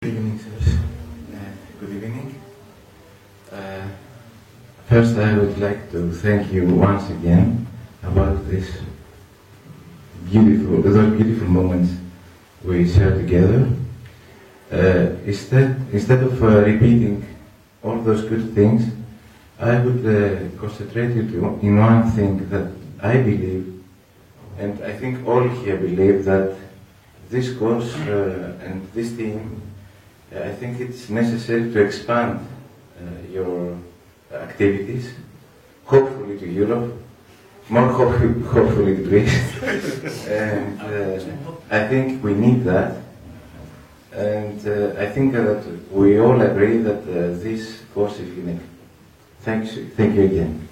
Good evening, sirs. Good evening. First, I would like to thank you once again about those beautiful moments we shared together. Instead of repeating all those good things, I would concentrate you in one thing that I believe, and I think all here believe, that this course and this team, I think it's necessary to expand your activities, hopefully to Europe, more hopefully to Greece, and I think we need that, and I think that we all agree that this course is unique. Thank you again.